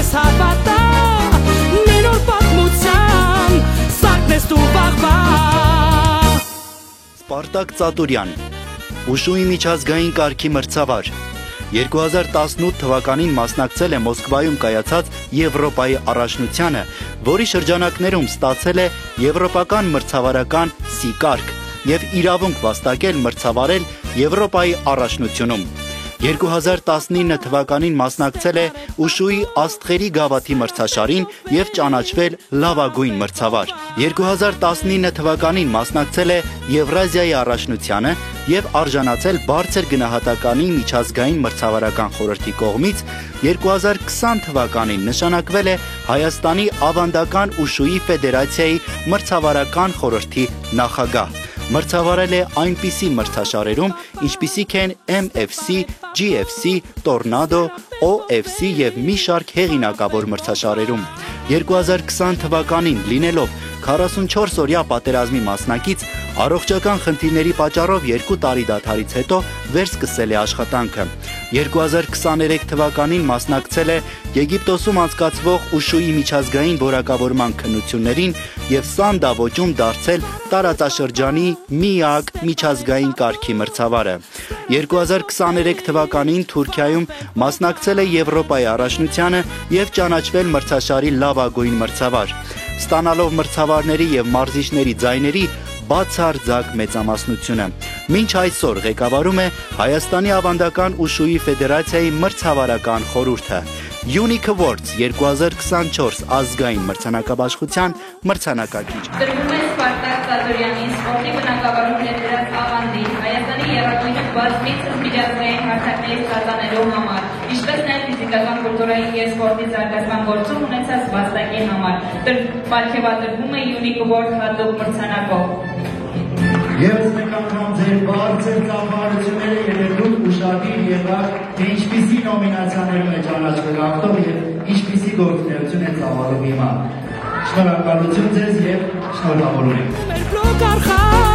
ես հավատա Մենոր պատմության Սարքնես դու վաղվա Սպարտակ Ծատուրյան Ուշուի միջազգային կարգի մրցավար 2018 թվականին մասնակցել է Մոսկվայում կայացած Եվրոպայի առաջնությանը, որի շրջանակներում ստացել է եվրոպական մրցավարական C կարգ և իրավունք վաստակել մրցավարել Եվրոպայի առաջնությունում։ 2019 թվականին մասնակցել է Ուշուի աստղերի գավաթի մրցաշարին և ճանաչվել լավագույն մրցավար։ 2019 թվականին մասնակցել է Եվրազիայի առաջնությանը և արժանացել բարձր գնահատականի միջազգային մրցավարական խորհրդի կողմից 2020 թվականին նշանակվել է Հայաստանի ավանդական Ուշուի ֆեդերացիայի մրցավարական խորհրդի նախագահ։ Մրցավարել է այնպիսի մրցաշարերում, ինչպիսիք են MFC, GFC, Tornado, OFC և մի շարք հեղինակավոր մրցաշարերում։ 2020 թվականին լինելով 44-օրյա պատերազմի մասնակից, առողջական խնդիրների պատճառով 2 տարի դադարից հետո վերսկսել է աշխատանքը։ 2023 թվականին մասնակցել է Եգիպտոսում անցկացվող Ուշուի միջազգային որակավորման քննություններին և Սանդա ոճում դարձել տարածաշրջանի միակ միջազգային կարգի մրցավարը։ 2023 թվականին Թուրքիայում մասնակցել է Եվրոպայի առաջնությանը և ճանաչվել մրցաշարի լավագույն մրցավար։ Ստանալով մրցավարների և մարզիչների ձայների բացարձակ մեծամասնությունը։ Մինչ այսօր ղեկավարում է Հայաստանի ավանդական Ուշուի ֆեդերացիայի մրցավարական խորհուրդը։ Unique Awards 2024 ազգային մրցանակաբաշխության մրցանակակիր։ Տրվում է Սպարտակ Ծատուրյանի սպորտի բնագավառում ներդրած ավանդի Հայաստանի եռագույնը բազմիցս միջազգային հարթակներից ստանալու համար, ինչպես նաև ֆիզիկական կուլտուրայի և սպորտի զարգացման գործում ունեցած վաստակի համար։ Պարգևատրվում է Unique Award հատուկ մրցանակով։ Եվս մեկ անգամ ձեր բարձր ծափարությունները և դուք ուշադիր եղաք, թե ինչպիսի նոմինացիաներում է ճանաչվել ակտով և ինչպիսի գործունեություն է ծավալում հիմա։ Շնորհակալություն ձեզ և շնորհավորում ենք։